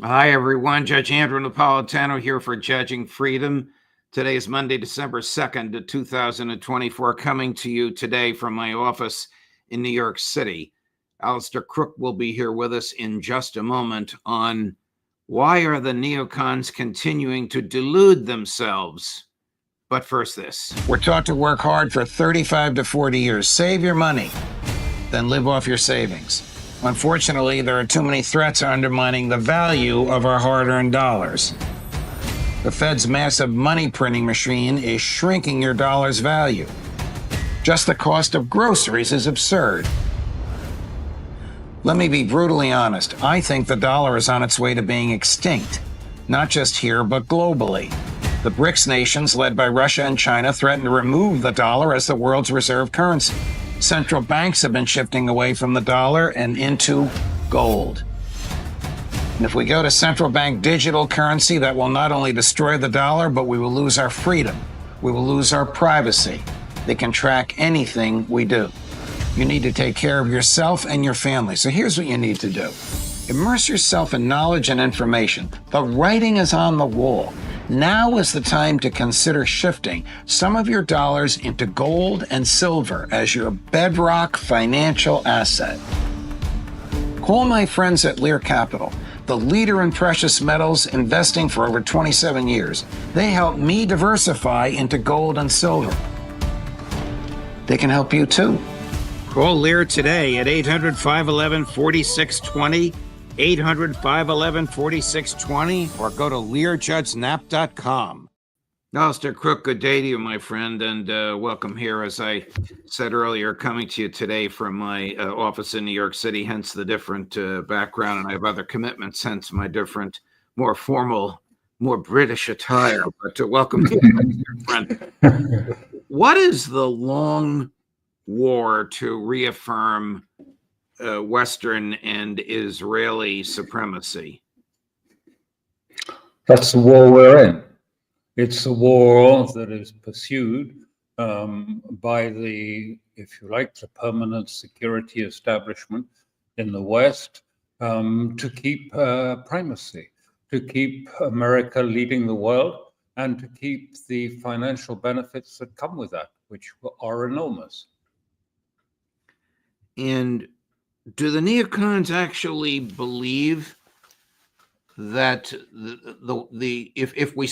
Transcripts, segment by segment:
Hi, everyone. Judge Andrew Napolitano here for Judging Freedom. Today is Monday, December 2nd, 2024, coming to you today from my office in New York City. Alastair Crooke will be here with us in just a moment on why are the neocons continuing to delude themselves. But first this. We're taught to work hard for 35 to 40 years. Save your money, then live off your savings. Unfortunately, there are too many threats undermining the value of our hard-earned dollars. The Fed's massive money printing machine is shrinking your dollar's value. Just the cost of groceries is absurd. Let me be brutally honest. I think the dollar is on its way to being extinct, not just here, but globally. The BRICS nations, led by Russia and China, threaten to remove the dollar as the world's reserve currency. Central banks have been shifting away from the dollar and into gold. And if we go to central bank digital currency, that will not only destroy the dollar, but we will lose our freedom. We will lose our privacy. They can track anything we do. You need to take care of yourself and your family. So here's what you need to do. Immerse yourself in knowledge and information. The writing is on the wall. Now is the time to consider shifting some of your dollars into gold and silver as your bedrock financial asset. Call my friends at Lear Capital, the leader in precious metals, investing for over 27 years. They helped me diversify into gold and silver. They can help you too. Call Lear today at 800-511-4620. 800-511-4620, or go to LearJudgeNap.com. Alastair Crooke, good day to you, my friend, and welcome here. As I said earlier, coming to you today from my office in New York City, hence the different background, and I have other commitments, hence my different, more formal, more British attire. But welcome to you, friend. What is the long war to reaffirm Western and Israeli supremacy? That's the war we're in. It's a war that is pursued by the, if you like, the permanent security establishment in the West to keep primacy, to keep America leading the world, and to keep the financial benefits that come with that, which are enormous. And do the neocons actually believe that if we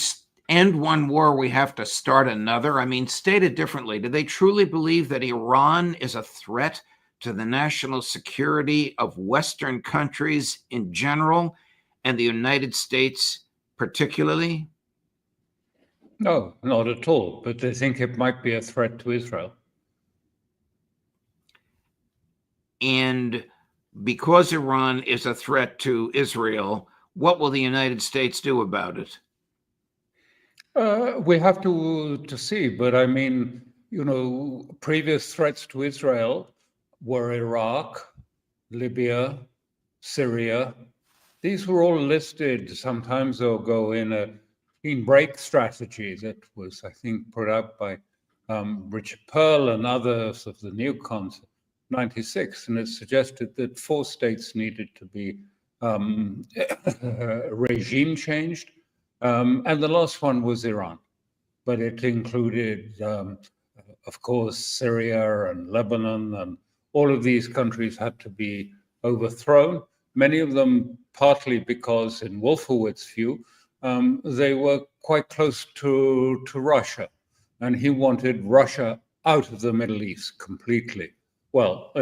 end one war, we have to start another? I mean, stated differently, do they truly believe that Iran is a threat to the national security of Western countries in general and the United States particularly? No, not at all. But they think it might be a threat to Israel. And because Iran is a threat to Israel, what will the United States do about it? We have to see, but I mean, you know, previous threats to Israel were Iraq, Libya, Syria. These were all listed some time ago in a clean break strategy that was, I think, put out by Richard Pearl and others of the Neocons. 96, and it suggested that 4 states needed to be regime changed, and the last one was Iran, but it included, of course, Syria and Lebanon, and all of these countries had to be overthrown, many of them partly because, in Wolfowitz's view, they were quite close to Russia, and he wanted Russia out of the Middle East completely. Well,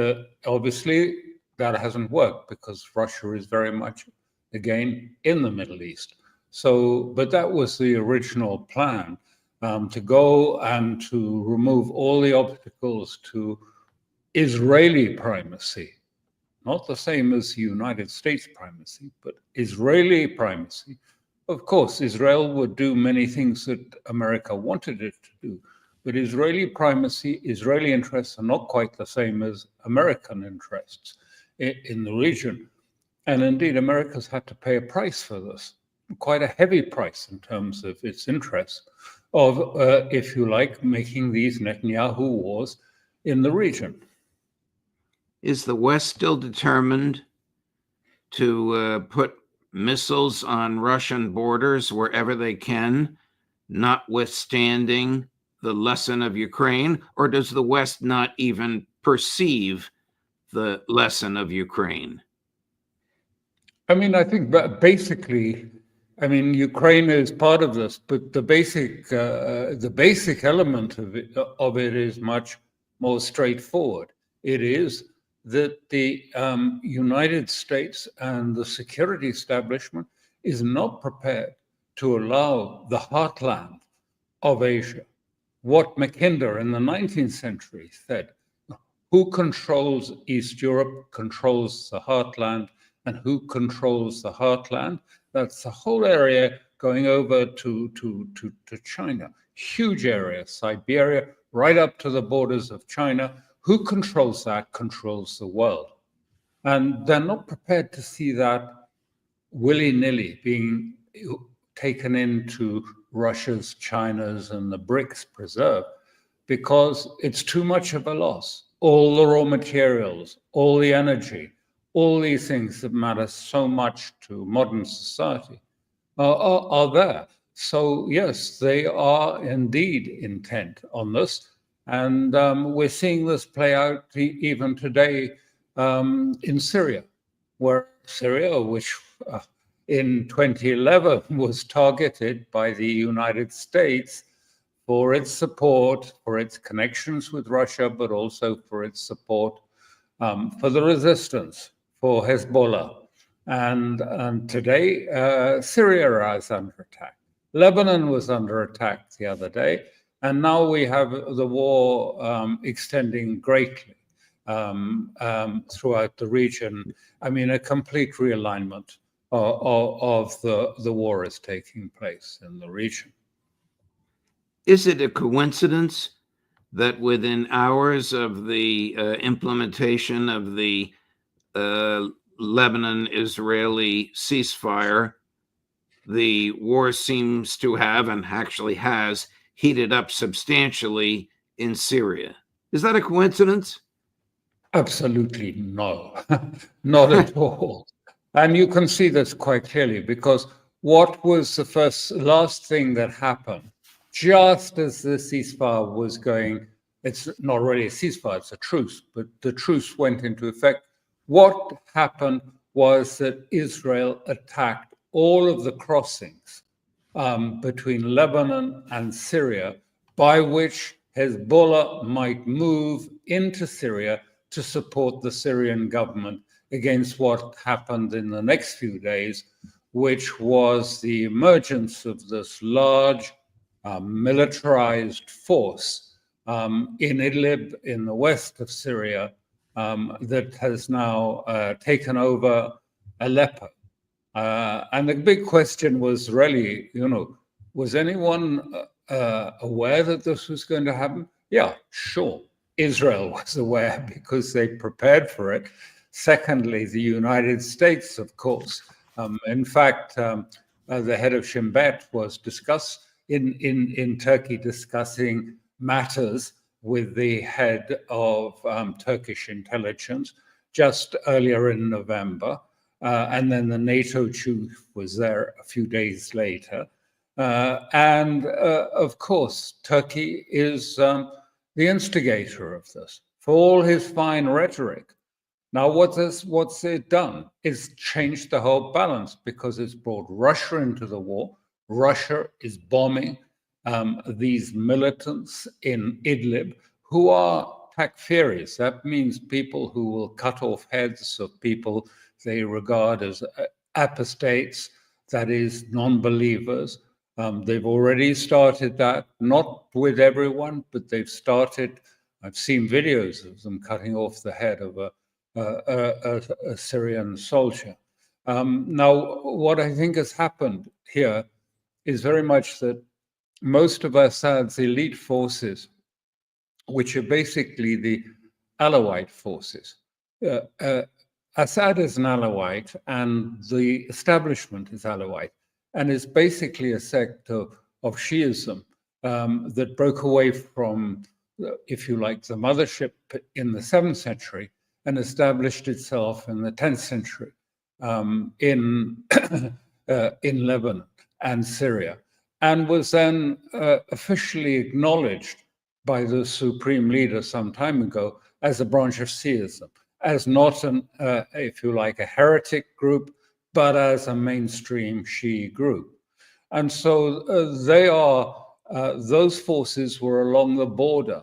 obviously, that hasn't worked because Russia is very much, again, in the Middle East. So, but that was the original plan, to go and to remove all the obstacles to Israeli primacy, not the same as United States primacy, but Israeli primacy. Of course, Israel would do many things that America wanted it to do. But Israeli primacy, Israeli interests are not quite the same as American interests in the region. And indeed, America's had to pay a price for this, quite a heavy price in terms of its interests of, if you like, making these Netanyahu wars in the region. Is the West still determined to put missiles on Russian borders wherever they can, notwithstanding the lesson of Ukraine? Or does the West not even perceive the lesson of Ukraine? I mean, I think basically, I mean, Ukraine is part of this, but the basic element of it is much more straightforward. It is that the United States and the security establishment is not prepared to allow the heartland of Asia. What Mackinder in the 19th century said, who controls East Europe controls the heartland, and who controls the heartland? That's the whole area going over to China. Huge area, Siberia, right up to the borders of China. Who controls that controls the world. And they're not prepared to see that willy-nilly being taken into Russia's, China's, and the BRICS preserve, because it's too much of a loss. All the raw materials, all the energy, all these things that matter so much to modern society are there. So yes, they are indeed intent on this. And we're seeing this play out even today in Syria, where Syria, which in 2011 was targeted by the United States for its support, for its connections with Russia, but also for its support for the resistance, for Hezbollah. And today, Syria is under attack. Lebanon was under attack the other day. And now we have the war extending greatly throughout the region. I mean, a complete realignment of the war is taking place in the region. Is it a coincidence that within hours of the implementation of the Lebanon-Israeli ceasefire, the war seems to have, and actually has, heated up substantially in Syria? Is that a coincidence? Absolutely no, not at all. And you can see this quite clearly, because what was the last thing that happened just as the ceasefire was going? It's not really a ceasefire, it's a truce, but the truce went into effect. What happened was that Israel attacked all of the crossings between Lebanon and Syria, by which Hezbollah might move into Syria to support the Syrian government against what happened in the next few days, which was the emergence of this large militarized force in Idlib, in the west of Syria, that has now taken over Aleppo. And the big question was really, was anyone aware that this was going to happen? Yeah, sure. Israel was aware because they prepared for it. Secondly, the United States, of course. In fact, the head of Shin Bet was in Turkey discussing matters with the head of Turkish intelligence just earlier in November. And then the NATO chief was there a few days later. And of course, Turkey is the instigator of this, for all his fine rhetoric. Now, what's it done? It's changed the whole balance, because it's brought Russia into the war. Russia is bombing these militants in Idlib, who are takfiris. That means people who will cut off heads of people they regard as apostates, that is, non-believers. They've already started that, not with everyone, but they've started. I've seen videos of them cutting off the head of a Syrian soldier. Now, what I think has happened here is very much that most of Assad's elite forces, which are basically the Alawite forces, Assad is an Alawite, and the establishment is Alawite, and is basically a sect of Shiism that broke away from, if you like, the mothership in the 7th century and established itself in the 10th century. in in Lebanon and Syria, and was then officially acknowledged by the supreme leader some time ago as a branch of Shiism, as not an, if you like, a heretic group, but as a mainstream Shia group. And so those forces were along the border,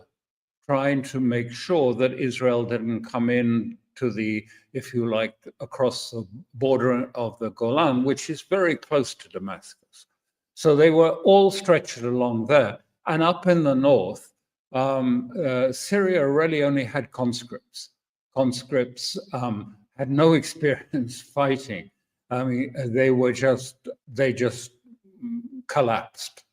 trying to make sure that Israel didn't come in to the, if you like, across the border of the Golan, which is very close to Damascus. So they were all stretched along there. And up in the north, Syria really only had conscripts. Conscripts had no experience fighting. I mean, they just collapsed.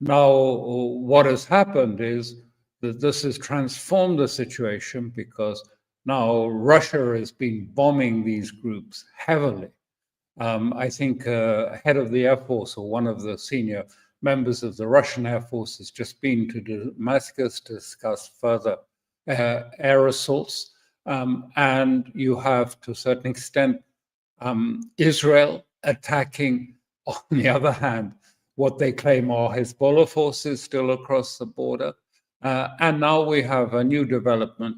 Now, what has happened is that this has transformed the situation, because now Russia has been bombing these groups heavily. I think head of the Air Force, or one of the senior members of the Russian Air Force, has just been to Damascus to discuss further air assaults. And you have, to a certain extent, Israel attacking, on the other hand, what they claim are Hezbollah forces still across the border. And now we have a new development,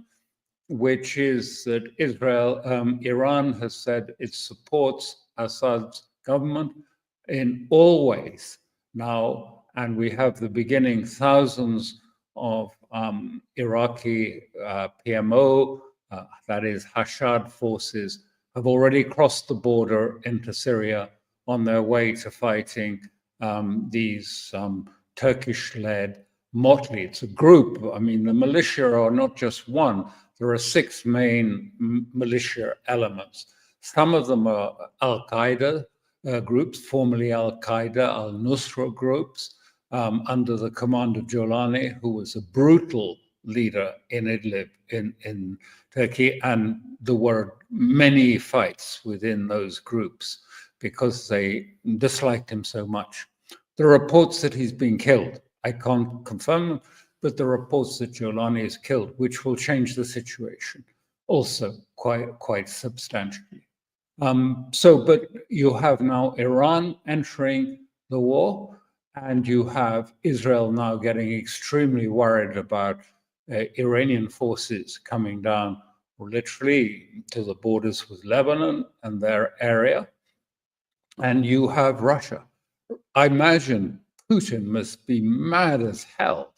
which is that Iran has said it supports Assad's government in all ways now. And we have the beginning thousands of Iraqi PMO, that is Hashad forces, have already crossed the border into Syria on their way to fighting these Turkish-led motley. It's a group. I mean, the militia are not just one. There are 6 main militia elements. Some of them are Al-Qaeda groups, formerly Al-Qaeda, Al-Nusra groups, under the command of Jolani, who was a brutal leader in Idlib in Turkey. And there were many fights within those groups because they disliked him so much. There are reports that he's been killed. I can't confirm them, but the reports that Jolani is killed, which will change the situation also quite substantially. But you have now Iran entering the war, and you have Israel now getting extremely worried about Iranian forces coming down literally to the borders with Lebanon and their area. And you have Russia. I imagine Putin must be mad as hell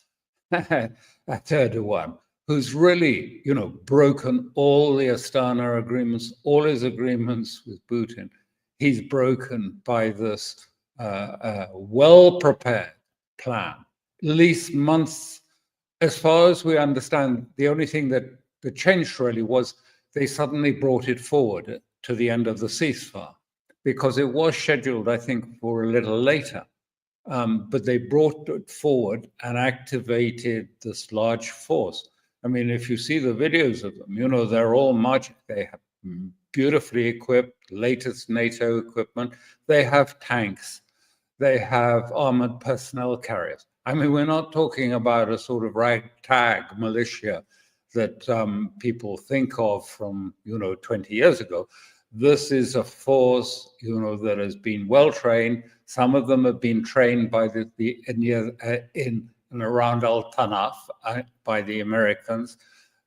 at Erdogan, who's really, broken all the Astana agreements, all his agreements with Putin. He's broken by this well-prepared plan, at least months. As far as we understand, the only thing that changed really was they suddenly brought it forward to the end of the ceasefire, because it was scheduled, I think, for a little later. But they brought it forward and activated this large force. I mean, if you see the videos of them, they're all marching. They have beautifully equipped, latest NATO equipment. They have tanks. They have armored personnel carriers. I mean, we're not talking about a sort of ragtag militia that people think of from, 20 years ago. This is a force, that has been well trained. Some of them have been trained by in and around Al-Tanaf by the Americans.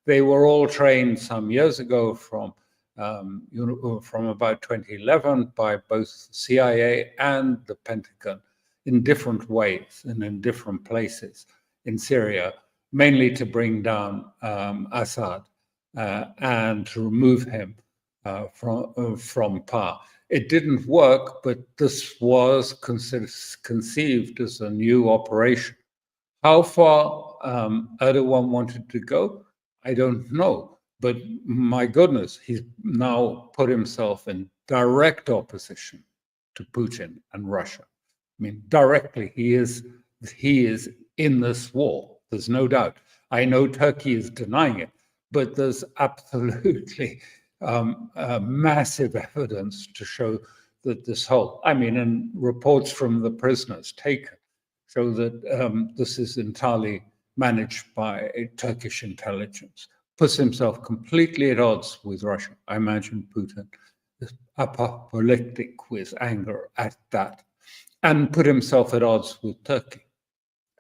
They were all trained some years ago from about 2011 by both CIA and the Pentagon in different ways and in different places in Syria, mainly to bring down Assad and to remove him from power. It didn't work, but this was conceived as a new operation. How far Erdogan wanted to go, I don't know. But my goodness, he's now put himself in direct opposition to Putin and Russia. I mean, directly, he is in this war. There's no doubt. I know Turkey is denying it, but there's absolutely massive evidence to show that and reports from the prisoners taken show that this is entirely managed by Turkish intelligence. Puts himself completely at odds with Russia. I imagine Putin apoplectic with anger at that, and put himself at odds with Turkey.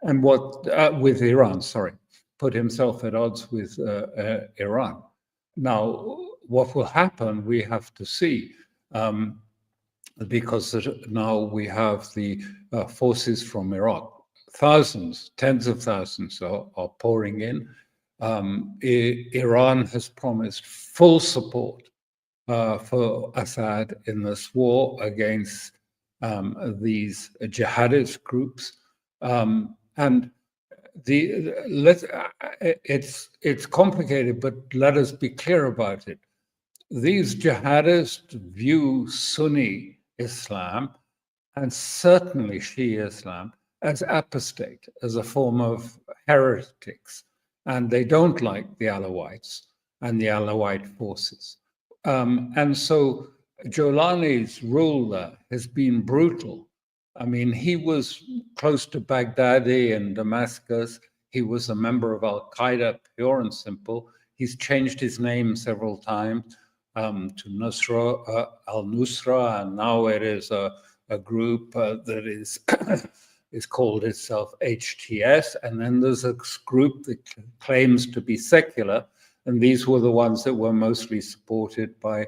And with Iran, sorry, put himself at odds with Iran. Now, what will happen, we have to see, because now we have the forces from Iraq. Thousands, tens of thousands are pouring in. Iran has promised full support for Assad in this war against these jihadist groups. And it's complicated, but let us be clear about it. These jihadists view Sunni Islam and certainly Shia Islam as apostate, as a form of heretics, and they don't like the Alawites and the Alawite forces. And so Jolani's rule there has been brutal. I mean, he was close to Baghdadi and Damascus. He was a member of Al-Qaeda, pure and simple. He's changed his name several times to Nusra, al-Nusra, and now it is a group that is called itself HTS. And then there's a group that claims to be secular, and these were the ones that were mostly supported by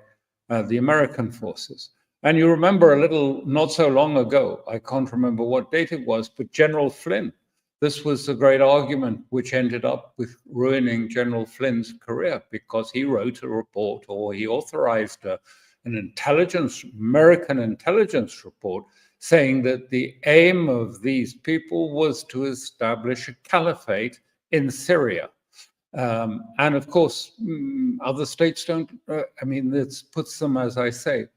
the American forces. And you remember a little, not so long ago, I can't remember what date it was, but General Flynn, this was a great argument which ended up with ruining General Flynn's career, because he wrote a report, or he authorized an American intelligence report, saying that the aim of these people was to establish a caliphate in Syria. And of course, other states don't, I mean, this puts them, as I say,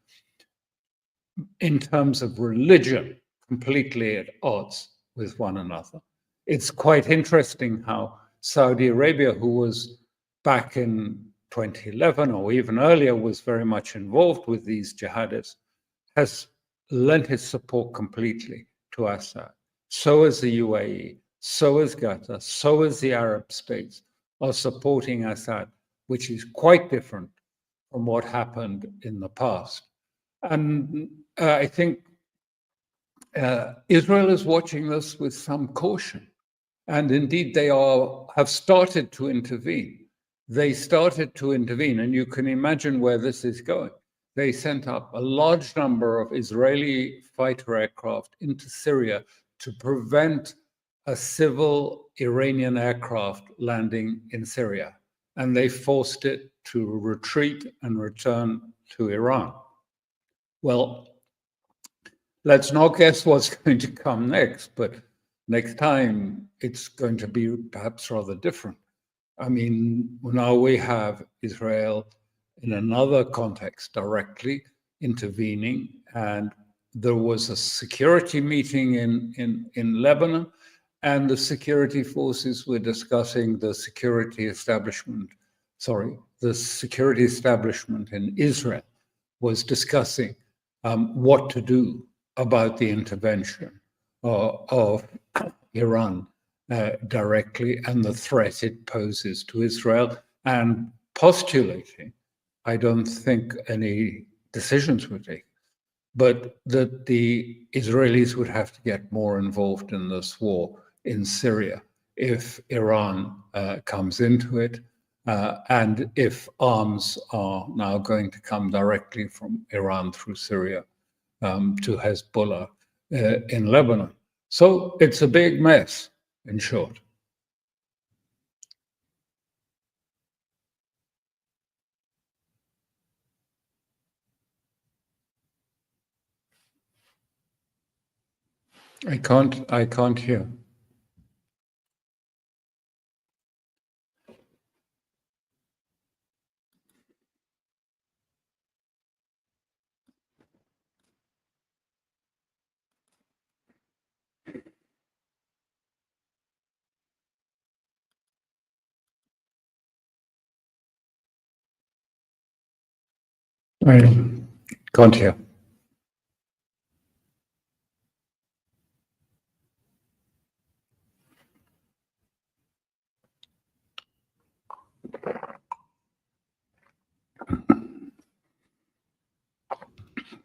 in terms of religion, completely at odds with one another. It's quite interesting how Saudi Arabia, who was back in 2011 or even earlier, was very much involved with these jihadists, has lent its support completely to Assad. So is the UAE, so is Qatar, so is the Arab states are supporting Assad, which is quite different from what happened in the past. And I think Israel is watching this with some caution. And indeed, they have started to intervene. They started to intervene, and you can imagine where this is going. They sent up a large number of Israeli fighter aircraft into Syria to prevent a civil Iranian aircraft landing in Syria. And they forced it to retreat and return to Iran. Well, let's not guess what's going to come next, but next time it's going to be perhaps rather different. I mean, now we have Israel in another context directly intervening, and there was a security meeting in Lebanon, and the security forces were discussing the security establishment in Israel was discussing what to do about the intervention of Iran directly and the threat it poses to Israel, and postulating, I don't think any decisions were taken, but that the Israelis would have to get more involved in this war in Syria if Iran comes into it, and if arms are now going to come directly from Iran through Syria to Hezbollah in Lebanon. So it's a big mess, in short. I can't hear. I can't hear.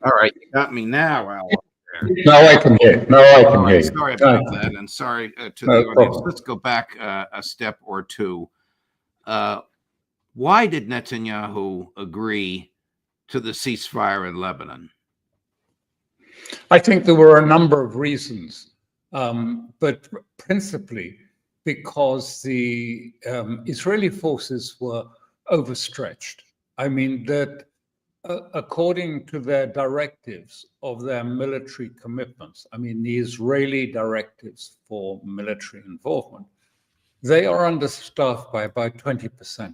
All right, you got me now, Al. Now I can hear. Now I All can hear right, you. sorry about that, and sorry to No the audience. problem. Let's go back a step or two. Why did Netanyahu agree to the ceasefire in Lebanon? I think there were a number of reasons, but principally because the Israeli forces were overstretched. I mean, that according to their directives of their military commitments, I mean, the Israeli directives for military involvement, they are understaffed by about 20%.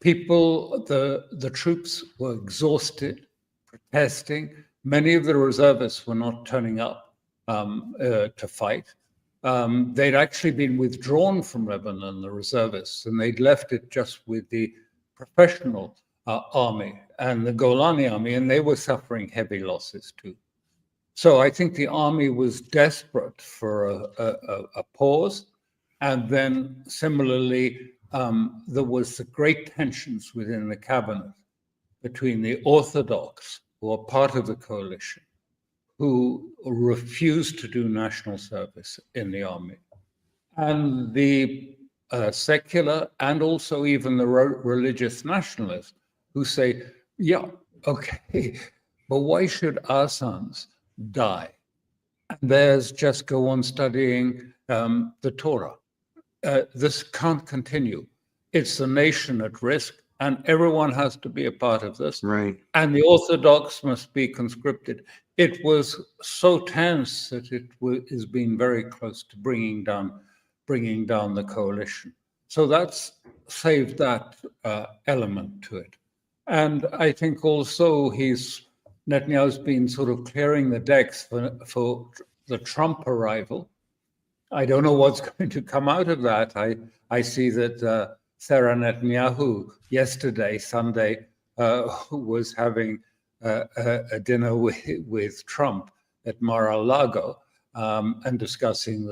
People, the troops were exhausted, protesting. Many of the reservists were not turning up to fight. They'd actually been withdrawn from Lebanon, the reservists, and they'd left it just with the professional army and the Golani army, and they were suffering heavy losses too. So I think the army was desperate for a pause. And then similarly, there was the great tensions within the cabinet between the Orthodox, who are part of the coalition, who refused to do national service in the army, and the secular and also even the religious nationalists who say, yeah, okay, but why should our sons die? And theirs just go on studying the Torah. This can't continue. It's the nation at risk, and everyone has to be a part of this. Right. And the Orthodox must be conscripted. It was so tense that it has been very close to bringing down the coalition. So that's saved that element to it. And I think also Netanyahu's been sort of clearing the decks for the Trump arrival. I don't know what's going to come out of that. I see that Sarah Netanyahu yesterday, Sunday, was having a dinner with Trump at Mar-a-Lago and discussing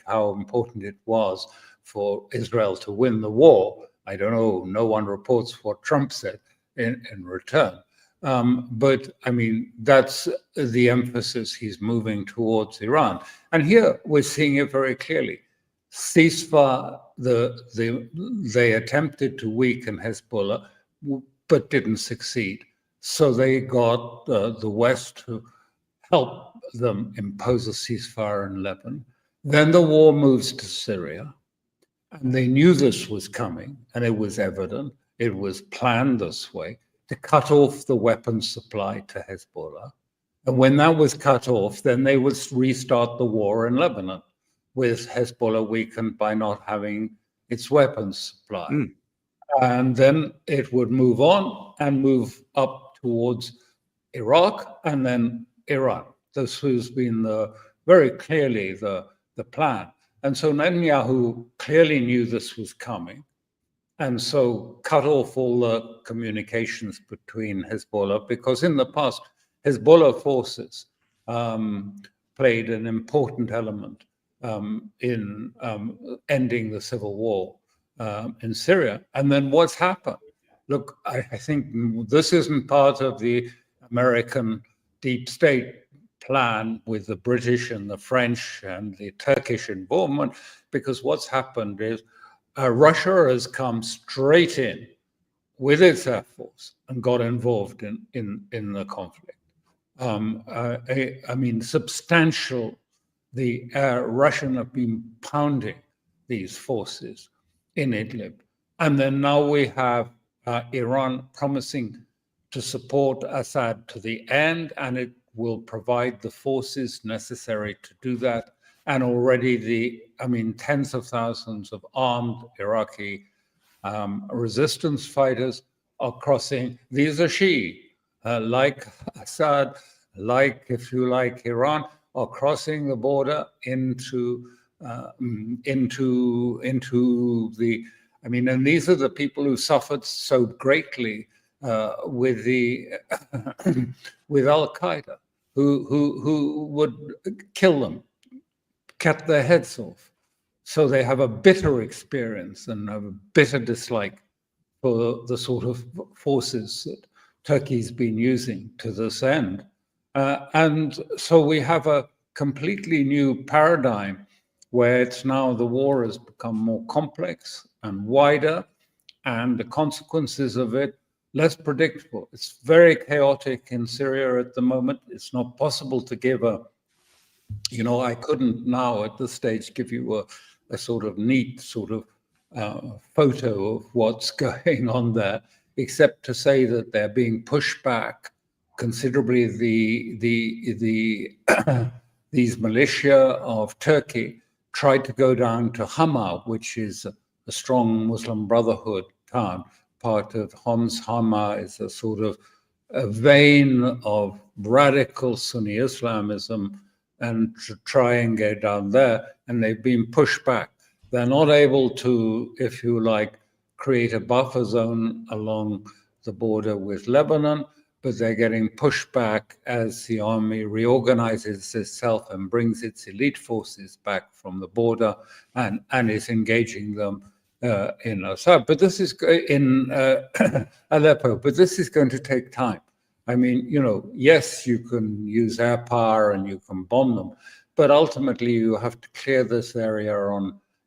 how important it was for Israel to win the war. I don't know, no one reports what Trump said in return. But I mean, that's the emphasis he's moving towards Iran. And here we're seeing it very clearly. Ceasefire, they attempted to weaken Hezbollah, but didn't succeed. So they got the West to help them impose a ceasefire in Lebanon. Then the war moves to Syria. And they knew this was coming, and it was evident. It was planned this way, to cut off the weapons supply to Hezbollah. And when that was cut off, then they would restart the war in Lebanon, with Hezbollah weakened by not having its weapons supply. And then it would move on and move up towards Iraq and then Iran. This has been very clearly the plan. And so Netanyahu clearly knew this was coming, and so cut off all the communications between Hezbollah, because in the past, Hezbollah forces played an important element in ending the civil war in Syria. And then what's happened? Look, I think this isn't part of the American deep state plan with the British and the French and the Turkish involvement, because what's happened is Russia has come straight in with its air force and got involved in the conflict. I mean, substantial. The Russian have been pounding these forces in Idlib, and then now we have Iran promising to support Assad to the end, and it will provide the forces necessary to do that. And already tens of thousands of armed Iraqi resistance fighters are crossing. These are Shia, like Assad, like, if you like, Iran, are crossing the border into the. I mean, and these are the people who suffered so greatly with Al Qaeda, who would kill them, cut their heads off. So they have a bitter experience and a bitter dislike for the sort of forces that Turkey's been using to this end. And so we have a completely new paradigm where it's now the war has become more complex and wider, and the consequences of it less predictable. It's very chaotic in Syria at the moment. It's not possible to give I couldn't now at this stage give you a sort of neat sort of photo of what's going on there, except to say that they're being pushed back considerably. These militia of Turkey tried to go down to Hama, which is a strong Muslim Brotherhood town. Part of Homs. Hama is a sort of a vein of radical Sunni Islamism, and to try and get down there, and they've been pushed back. They're not able to, if you like, create a buffer zone along the border with Lebanon, but they're getting pushed back as the army reorganizes itself and brings its elite forces back from the border and is engaging them in Assad. But this is in Aleppo, but this is going to take time. I mean, yes, you can use air power and you can bomb them, but ultimately you have to clear this area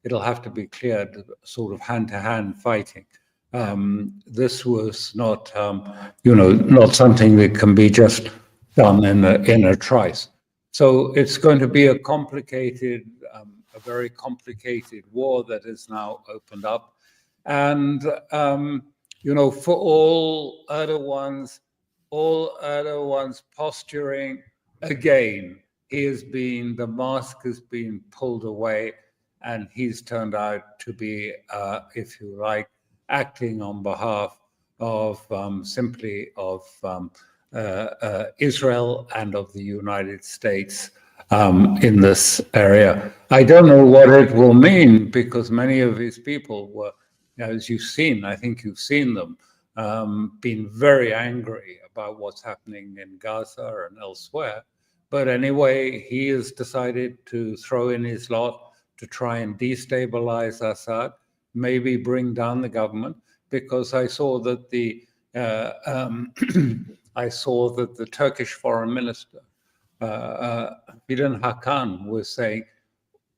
it'll have to be cleared sort of hand-to-hand fighting. This was not, not something that can be just done in a trice. So it's going to be a very complicated war that is now opened up. And, for all Erdogan's posturing, again, the mask has been pulled away, and he's turned out to be, if you like, acting on behalf of simply of Israel and of the United States in this area. I don't know what it will mean, because many of his people were, as you've seen, I think you've seen them, been very angry about what's happening in Gaza and elsewhere. But anyway, he has decided to throw in his lot to try and destabilize Assad, maybe bring down the government, because I saw that the Turkish foreign minister, Fidan Hakan, was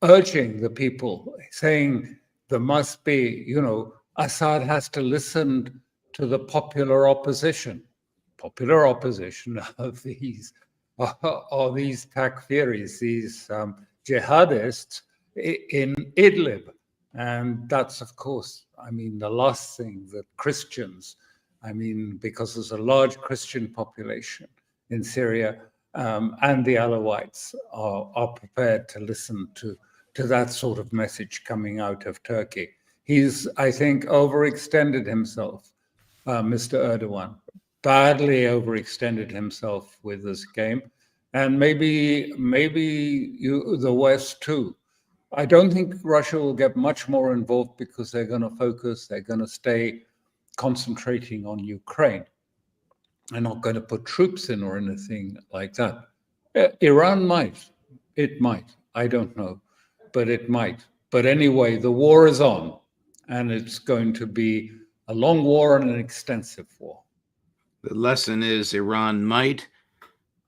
urging the people, saying there must be, Assad has to listen to the popular opposition of these takfiris, these jihadists in Idlib. And that's, of course, the last thing that Christians, because there's a large Christian population in Syria, and the Alawites are prepared to listen to that sort of message coming out of Turkey. He's, I think, overextended himself, Mr. Erdogan, badly overextended himself with this game. And maybe the West too. I don't think Russia will get much more involved, because they're going to stay concentrating on Ukraine. They're not going to put troops in or anything like that. Iran might. It might. I don't know. But it might. But anyway, the war is on. And it's going to be a long war and an extensive war. The lesson is Iran might,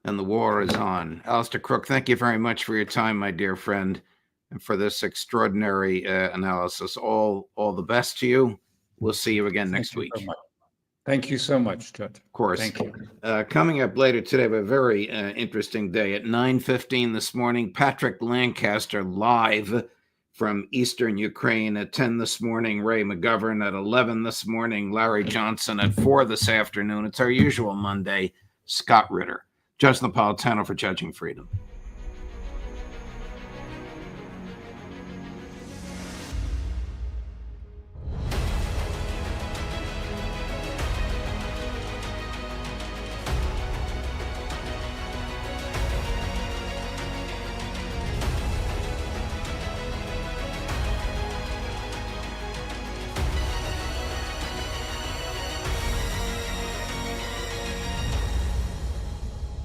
and the war is on. Alastair Crooke, thank you very much for your time, my dear friend, and for this extraordinary analysis. All the best to you. We'll see you again next week. Thank you so much, Judd. Of course. Thank you. Coming up later today, we have a very interesting day. At 9:15 this morning, Patrick Lancaster live from Eastern Ukraine. At 10 this morning, Ray McGovern. At 11 this morning, Larry Johnson. At 4 this afternoon, it's our usual Monday, Scott Ritter. Judge Napolitano for Judging Freedom.